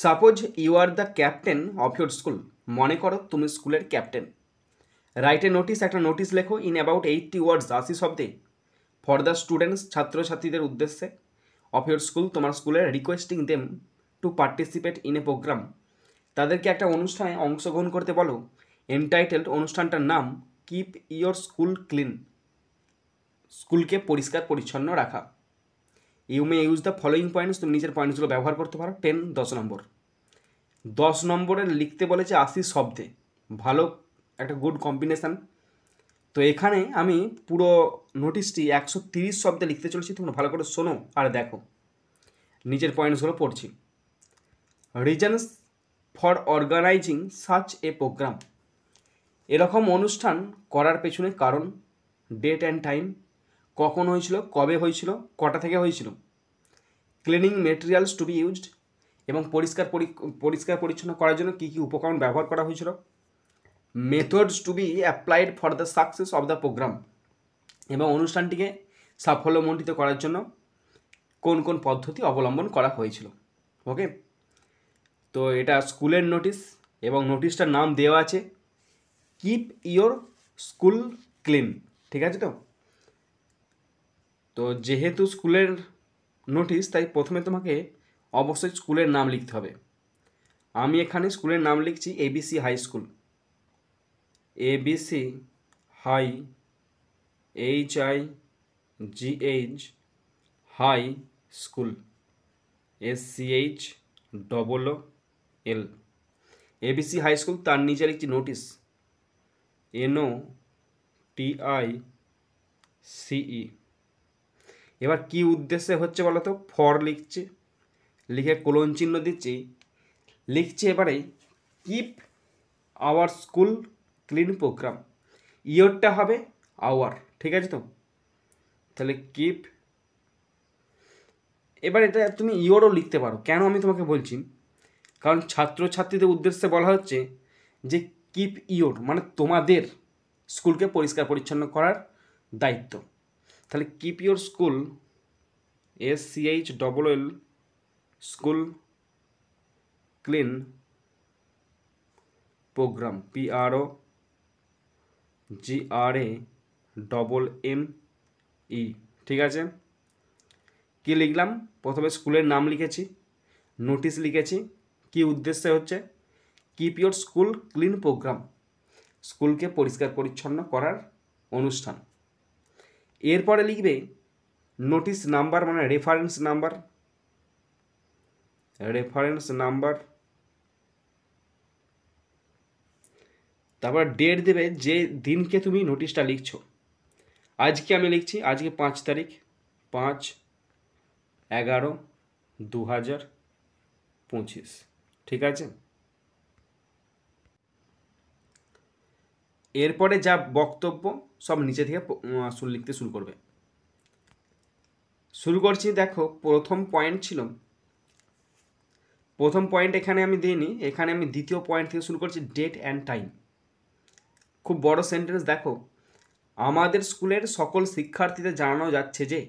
Suppose you are the captain of your school. মনে করো তুমি স্কুলের ক্যাপ্টেন। রাইট এ নোটিস, একটা নোটিস লেখো ইন অ্যাবাউট 80 ওয়ার্ডস, 80 শব্দে, ফর দ্য স্টুডেন্টস, ছাত্রছাত্রীদের উদ্দেশ্যে, অফ ইউর স্কুল, তোমার স্কুলের, requesting them to participate in a programme, তাদেরকে একটা অনুষ্ঠানে অংশগ্রহণ করতে বলো। এনটাইটেলড, অনুষ্ঠানটার নাম কিপ ইয়োর স্কুল ক্লিন, স্কুলকে পরিষ্কার পরিচ্ছন্ন রাখা। You may use the following points, তুমি নিজের পয়েন্টসগুলো ব্যবহার করতে পারো। 10 নম্বর। 10 নম্বরের লিখতে বলেছে 80 শব্দে, ভালো একটা গুড কম্বিনেশান। তো এখানে আমি পুরো নোটিশটি 130 শব্দে লিখতে চলেছি, তোমরা ভালো করে শোনো আর দেখো। নিজের পয়েন্টসগুলো পড়ছি। Reasons for organising such a programme, এরকম অনুষ্ঠান করার পেছনে কারণ, ডেট অ্যান্ড টাইম, কখন হয়েছিল, কবে হয়েছিল, কটা থেকে হয়েছিল, cleaning materials to be used, এবং পরিষ্কার পরিচ্ছন্ন করার জন্য কী কী উপকরণ ব্যবহার করা হয়েছিল, methods to be applied for the success of the programme, এবং অনুষ্ঠানটিকে সাফল্যমণ্ডিত করার জন্য কোন কোন পদ্ধতি অবলম্বন করা হয়েছিল। ওকে, তো এটা স্কুলের নোটিশ এবং নোটিশটার নাম দেওয়া আছে কিপ ইয়োর স্কুল ক্লিন। ঠিক আছে? তো যেহেতু স্কুলের নোটিশ, তাই প্রথমে তোমাকে অবশ্যই স্কুলের নাম লিখতে হবে। আমি এখানে স্কুলের নাম লিখছি ABC high school. ABC high, HIGH, high school, SCHOOL, ABC high school. তার নিচে লিখছি নোটিশ, NOTICE। এবার কি উদ্দেশ্যে হচ্ছে বলো তো? ফর লিখছে, লিখে কোলন চিহ্ন দিচ্ছি, লিখছে এবারে keep our school clean programme. ইয়রটা হবে আওয়ার। ঠিক আছে? তো তাহলে কিপ, এবার এটা তুমি ইয়রও লিখতে পারো। কেন আমি তোমাকে বলছি, কারণ ছাত্রছাত্রীদের উদ্দেশ্যে বলা হচ্ছে যে কিপ ইয়োর মানে তোমাদের স্কুলকে পরিষ্কার পরিচ্ছন্ন করার দায়িত্ব। তাহলে keep your school, SCHOOL, school clean programme, PROGRAMME। ঠিক আছে? কি লিখলাম? প্রথমে স্কুলের নাম লিখেছি, নোটিশ লিখেছি, কি উদ্দেশ্যে হচ্ছে keep your school clean programme, স্কুলকে পরিষ্কার পরিচ্ছন্ন করার অনুষ্ঠান। এরপরে লিখবে নোটিশ নাম্বার, মানে রেফারেন্স নাম্বার, তারপর ডেট দেবে যে দিনকে তুমি নোটিশটা লিখছো। আজকে আমি লিখছি, আজকে 5 তারিখ, 5/11/2025। ঠিক আছে? এরপরে যা বক্তব্য সব নিচে থেকে লিখতে শুরু করবে। শুরু করছি। দেখো, প্রথম পয়েন্ট ছিল, প্রথম পয়েন্ট এখানে আমি দিইনি, এখানে আমি দ্বিতীয় পয়েন্ট থেকে শুরু করছি, ডেট অ্যান্ড টাইম। খুব বড় সেন্টেন্স। দেখো, আমাদের স্কুলের সকল শিক্ষার্থীদের জানানো যাচ্ছে যে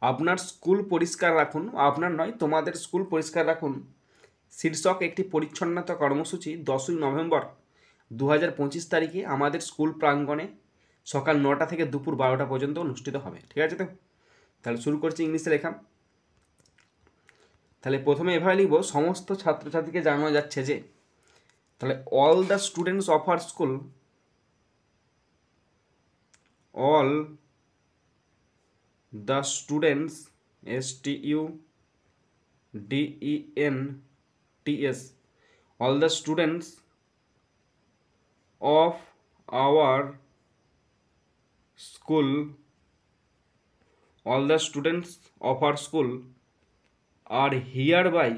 আপনার স্কুল পরিষ্কার রাখুন, আপনার নয় তোমাদের স্কুল পরিষ্কার রাখুন শীর্ষক একটি পরিচ্ছন্নতা কর্মসূচি 10ই নভেম্বর 2025 তারিখে আমাদের স্কুল প্রাঙ্গণে সকাল 9টা থেকে দুপুর 12টা পর্যন্ত অনুষ্ঠিত হবে। ঠিক আছে? তো তাহলে শুরু করছি ইংলিশে লেখা। তাহলে প্রথমে এভাবে লিখব, সমস্ত ছাত্রছাত্রীকে জানানো যাচ্ছে যে, তাহলে all the students of our school, all the students, STUDENTS, all the students of our school, all the students of our school are hereby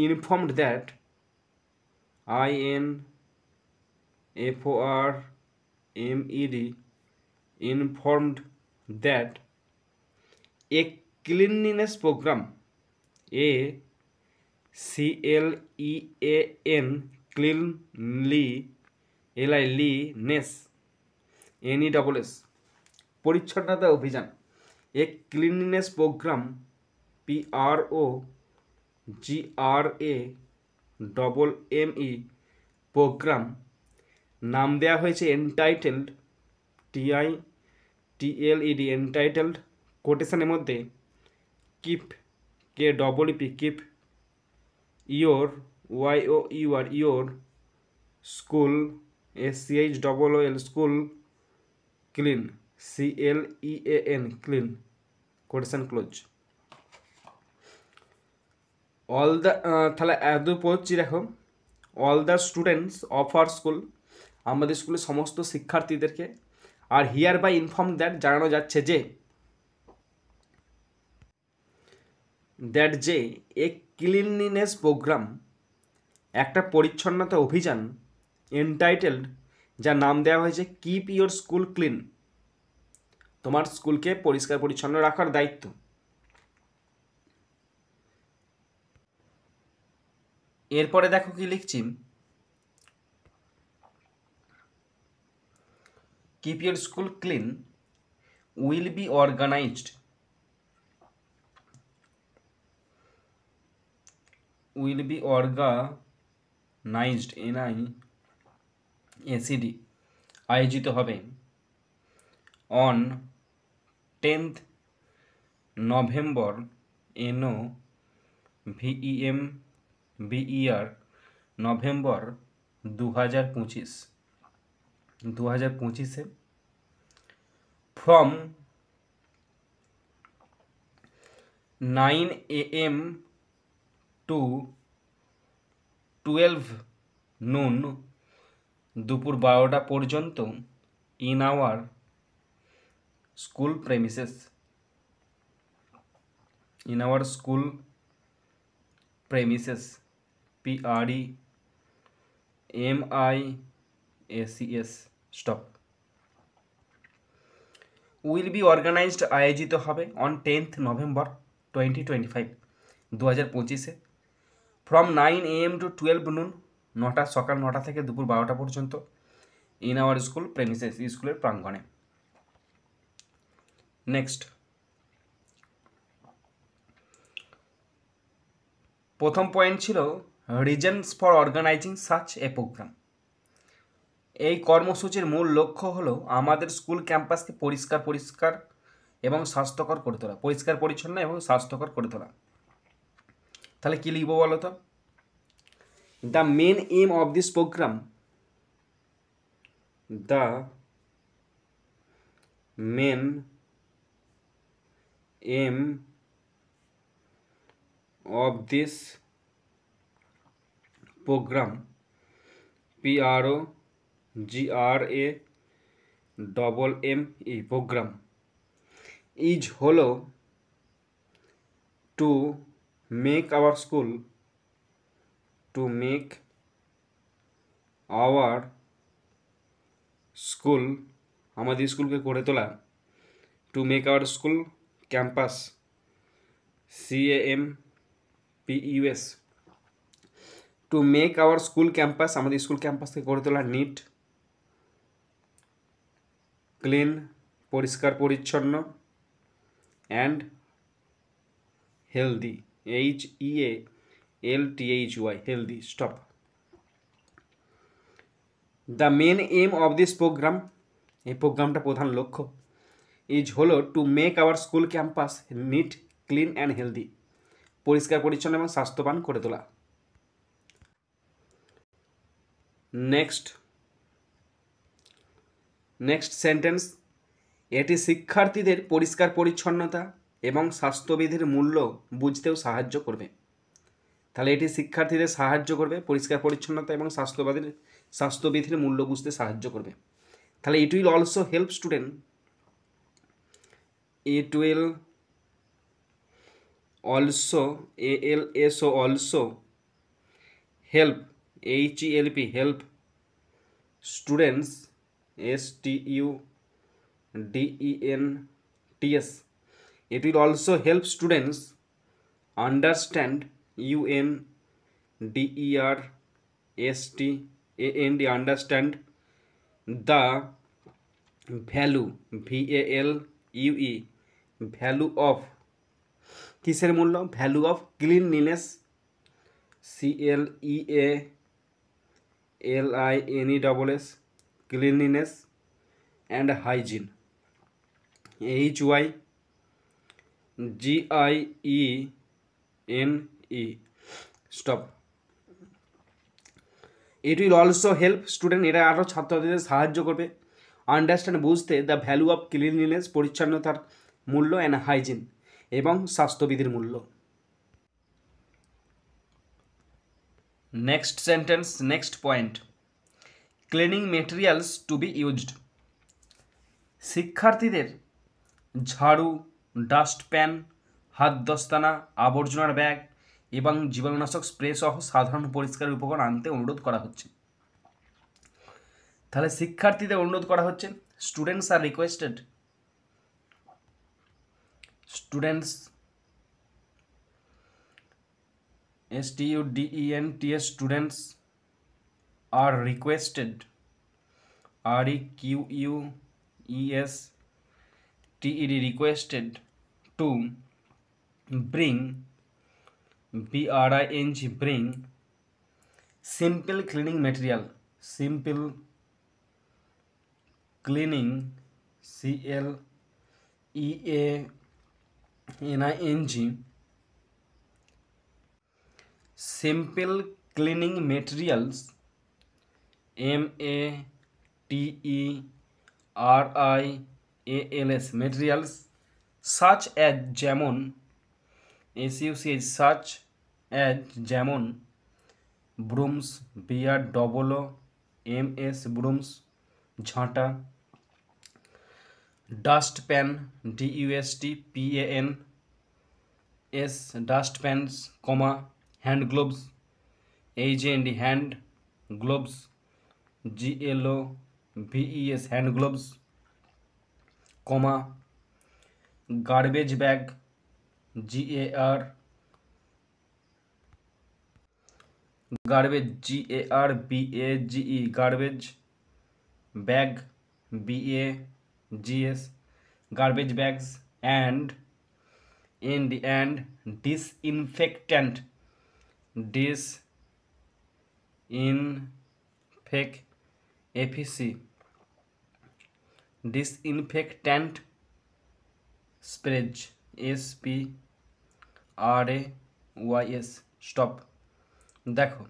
informed that, INFORMED, informed that a cleanliness program, ACLEAN, cleanliness, NESS, পরিচ্ছন্নতা অভিযান, A cleanliness program, PROGRAMME programme নাম দেওয়া হয়েছে entitled, TITLED entitled, কোটেশনের মধ্যে keep, KEEP keep your your school, SCHOOL school clean, CLEAN clean, quotation close. All the তাহলে এত পড়ছি দেখো, all the students of our school, আমাদের স্কুলের সমস্ত শিক্ষার্থীদেরকে, আর হিয়ার বাই ইনফর্ম দ্যাট জানানো যাচ্ছে যে, এ ক্লিনলিনেস প্রোগ্রাম একটা পরিচ্ছন্নতা অভিযান, এন্টাইটেলড যার নাম দেওয়া হয়েছে কিপ ইয়োর স্কুল ক্লিন, তোমার স্কুলকে পরিষ্কার পরিচ্ছন্ন রাখার দায়িত্ব। এরপরে দেখো কি লিখছি, keep your school clean will be organised NIACD আয়োজিত হবে on 10th November NOVEMBER November 2025 from 9 AM to 12 noon, দুপুর 12টা পর্যন্ত, in our school premises, PREMISES stop. Will be organised আয়োজিত হবে on 10th November 2025 from 9 AM to 12 noon, সকাল 9টা থেকে দুপুর 12টা পর্যন্ত, ইন আওয়ার স্কুল প্রেমিসেস, স্কুলের প্রাঙ্গণে। নেক্সট, প্রথম পয়েন্ট ছিল reasons for organising such a programme. এই কর্মসূচির মূল লক্ষ্য হলো আমাদের স্কুল ক্যাম্পাসকে পরিষ্কার এবং স্বাস্থ্যকর করে তোলা, পরিষ্কার পরিচ্ছন্ন এবং স্বাস্থ্যকর করে তোলা। তাহলে কী লিখবো বলো তো? The main aim of this programme, the main aim of this program, PROGRAMME program, is হলো to make our school আমাদের স্কুলকে করে তোলা, to make our school campus, CAMPUS, to make our school campus, আমাদের স্কুল ক্যাম্পাসকে করে তোলা নিট, ক্লিন পরিষ্কার পরিচ্ছন্ন, and healthy, HEALTHY healthy stop. The main aim of this programme, এই প্রোগ্রামটা প্রধান লক্ষ্য, ইজ হলো to make our school campus neat, clean and healthy, পরিষ্কার পরিচ্ছন্ন এবং স্বাস্থ্যবান করে তোলা। নেক্সট সেন্টেন্স, এটি শিক্ষার্থীদের পরিষ্কার পরিচ্ছন্নতা এবং স্বাস্থ্যবিধির মূল্য বুঝতেও সাহায্য করবে। তাহলে এটি শিক্ষার্থীদের সাহায্য করবে, পরিষ্কার পরিচ্ছন্নতা এবং স্বাস্থ্যবিধির মূল্য বুঝতে সাহায্য করবে। তাহলে it will also help student, it will also help, help students, STUDENTS, it will also help students understand, UNDERSTAND, understand the value, VALUE, value of, কিসের মূল্য? Value of cleanliness, CLEALINESS, cleanliness and hygiene, HYGIENE, stop. It will also help student, এরা আরও ছাত্রছাত্রীদের সাহায্য করবে understand, বুঝতে the value of cleanliness, পরিচ্ছন্নতার মূল্য, অ্যান্ড হাইজিন, এবং স্বাস্থ্যবিধির মূল্য। Next sentence, next point, cleaning materials to be used. শিক্ষার্থীদের ঝাড়ু, ডাস্টপ্যান, হাত দস্তানা, আবর্জনার ব্যাগ এবং জীবাণুনাশক স্প্রে সহ সাধারণ পরিষ্কারের উপকরণ আনতে অনুরোধ করা হচ্ছে। তাহলে শিক্ষার্থীদের অনুরোধ করা হচ্ছে, স্টুডেন্টস আর requested, students STUDENTS, students are requested, REQUESTED, requested to bring, bring simple cleaning material, simple cleaning, CLEANING, simple cleaning materials, MATERIALS, materials such as যেমন, SUCH, such as যেমন, brooms, BROOMS, brooms, ঝাঁটা, dustpan, DUSTPANS, dustpans, hand gloves, HAND, hand gloves, GLOVES, hand gloves, garbage bag, garbage, garbage bag, BAGS, garbage bags, and disinfectant, disinfectant sprays, SPRAYS, stop. দেখো,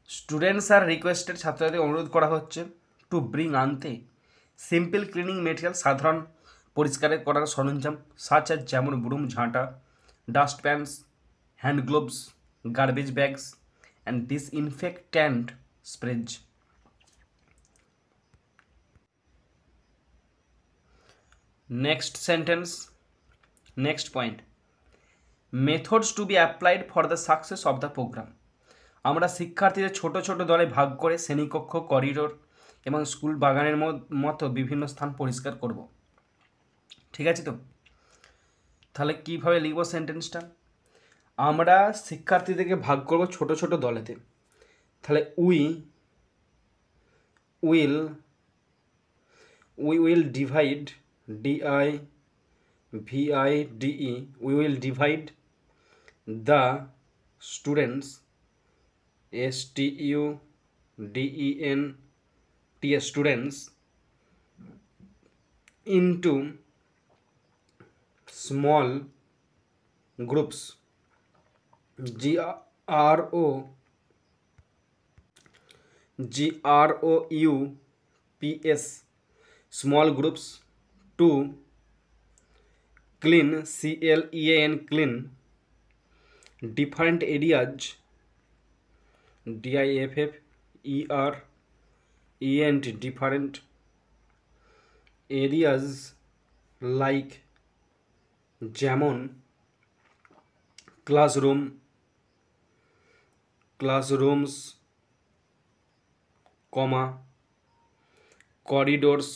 students আর requested, ছাত্রছাত্রীদের অনুরোধ করা হচ্ছে, to bring, আনতে, simple cleaning material, সাধারণ পরিষ্কার করার সরঞ্জাম, সাচ as যেমন ব্রুম, ঝাঁটা, dustpans, hand gloves, garbage bags and disinfectant sprays. Next sentence, next point, methods to be applied for the success of the programme. আমরা শিক্ষার্থীদের ছোট ছোট দলে ভাগ করে শ্রেণীকক্ষ, করিডোর এবং স্কুল বাগানের মতো বিভিন্ন স্থান পরিষ্কার করব। ঠিক আছে তো? তাহলে কীভাবে লিখব সেন্টেন্সটা? আমরা শিক্ষার্থীদেরকে ভাগ করব ছোট ছোট দলেতে। তাহলে we will divide, DIVIDE, we will divide the students, STUDENTS, students into small groups, GROUPS, small groups, to clean, CLEAN, clean different areas, DIFFERENT, different areas like যেমন classrooms, corridors,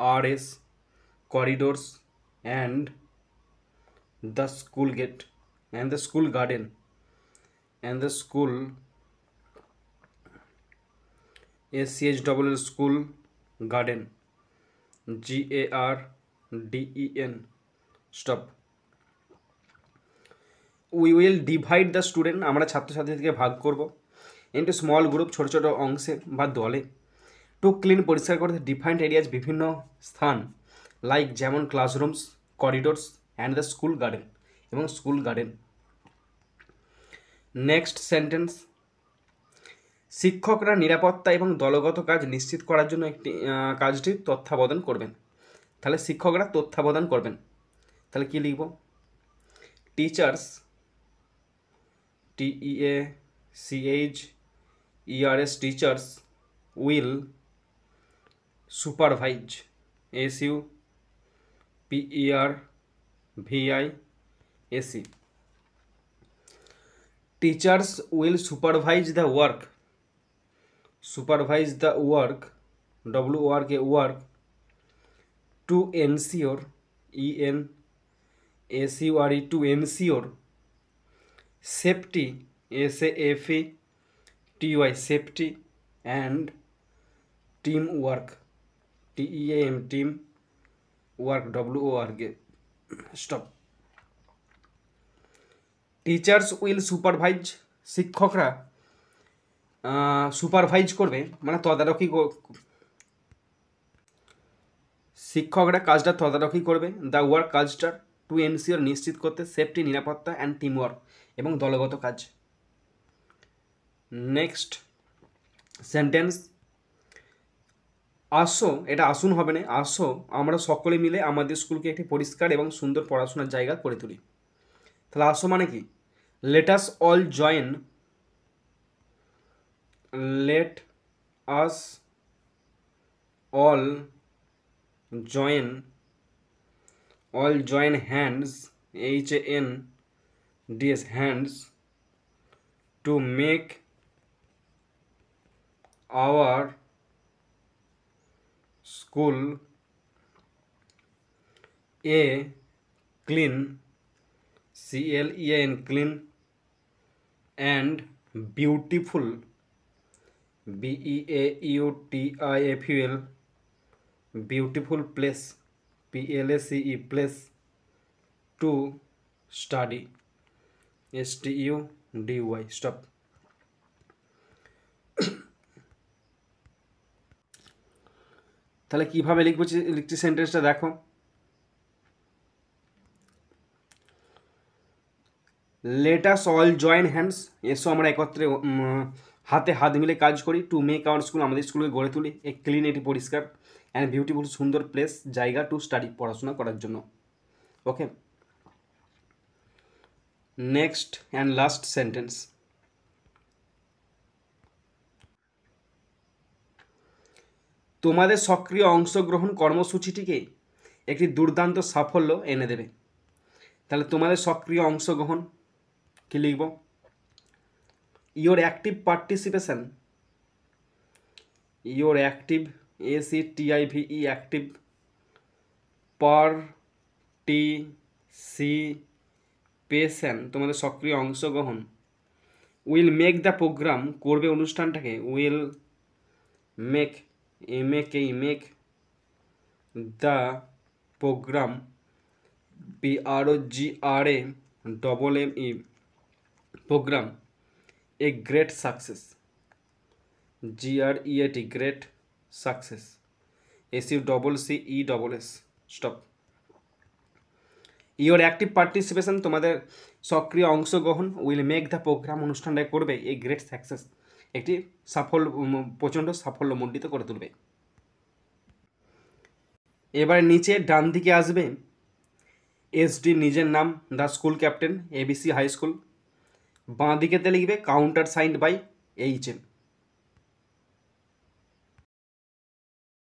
CORRIDORS, corridors, and the school gate, and the school garden, and the school SCH school garden, GARDEN, stop. We will divide the student, আমরা ছাত্রছাত্রীদেরকে ভাগ করব into small group, ছোটো ছোটো অংশে বা দলে। To clean, পরিষ্কার করতে ডিফাইন্ড এরিয়াজ, বিভিন্ন স্থান, লাইক যেমন classrooms, corridors and the school garden, এবং স্কুল গার্ডেন। নেক্সট সেন্টেন্স, শিক্ষকরা নিরাপত্তা এবং দলগত কাজ নিশ্চিত করার জন্য কাজটির তত্ত্বাবধান করবেন। তাহলে শিক্ষকরা তত্ত্বাবধান করবেন, তাহলে কি লিখব? Teachers, TEACHERS, teachers will supervise, SUPERVISE, teachers will supervise the work, work to ensure, ENSURE, to ensure safety, SAFETY, safety and teamwork, TEAM, team work, WORK, stop। Teachers will supervise, শিক্ষকরা সুপারভাইজ করবে মানে তদারকি, শিক্ষকরা কাজটা তদারকি করবে, the work, কাজটার, to ensure, নিশ্চিত করতে, সেফটি, নিরাপত্তা, অ্যান্ড টিম ওয়ার্ক, এবং দলগত কাজ। নেক্সট সেন্টেন্স, আসো, এটা আসুন হবে না, আসো আমরা সকলে মিলে আমাদের স্কুলকে একটি পরিষ্কার এবং সুন্দর পড়াশোনার জায়গা করে তুলি। তাহলে আসো মানে কি? let us all join hands, HANDS, hands, to make our school a clean, CLEAN, clean and beautiful, BEAUTIFUL, beautiful place, PLACE, place to study, STUDY, stop। তাহলে কিভাবে লিখছি সেন্টেন্সটা দেখো। Let us all join hands, এসো আমরা একত্রে হাতে হাত মিলে কাজ করি, টু মেক আওয়ার স্কুল, আমাদের স্কুলকে গড়ে তুলি, এ ক্লিন, এটি পরিষ্কার, অ্যান্ড বিউটিফুল, সুন্দর, প্লেস, জায়গা, টু স্টাডি, পড়াশোনা করার জন্য। ওকে, নেক্সট অ্যান্ড লাস্ট সেন্টেন্স, তোমাদের সক্রিয় অংশগ্রহণ কর্মসূচিটিকে একটি দুর্দান্ত সাফল্য এনে দেবে। তাহলে তোমাদের সক্রিয় অংশগ্রহণ কি লিখব? Your active participation, your active, ACTIVE, active, participation, তোমাদের সক্রিয় অংশগ্রহণ, উইল মেক দ্য প্রোগ্রাম, করবে অনুষ্ঠানটাকে, will make, make the programme, PROGRAMME, program a great success, GREAT, great success, SUCCESS, stop। Your active participation, তোমাদের সক্রিয় অংশগ্রহণ, উইল মেক দ্য প্রোগ্রাম, অনুষ্ঠানটা করবে, এ গ্রেট সাকসেস, একটি সাফল্য, প্রচণ্ড সাফল্যমণ্ডিত করে তুলবে। এবারে নিচে ডান দিকে আসবে SD, নিজের নাম, the school captain, ABC high school, বাঁ দিকেতে লিখবে কাউন্টার সাইন্ড বাই HM।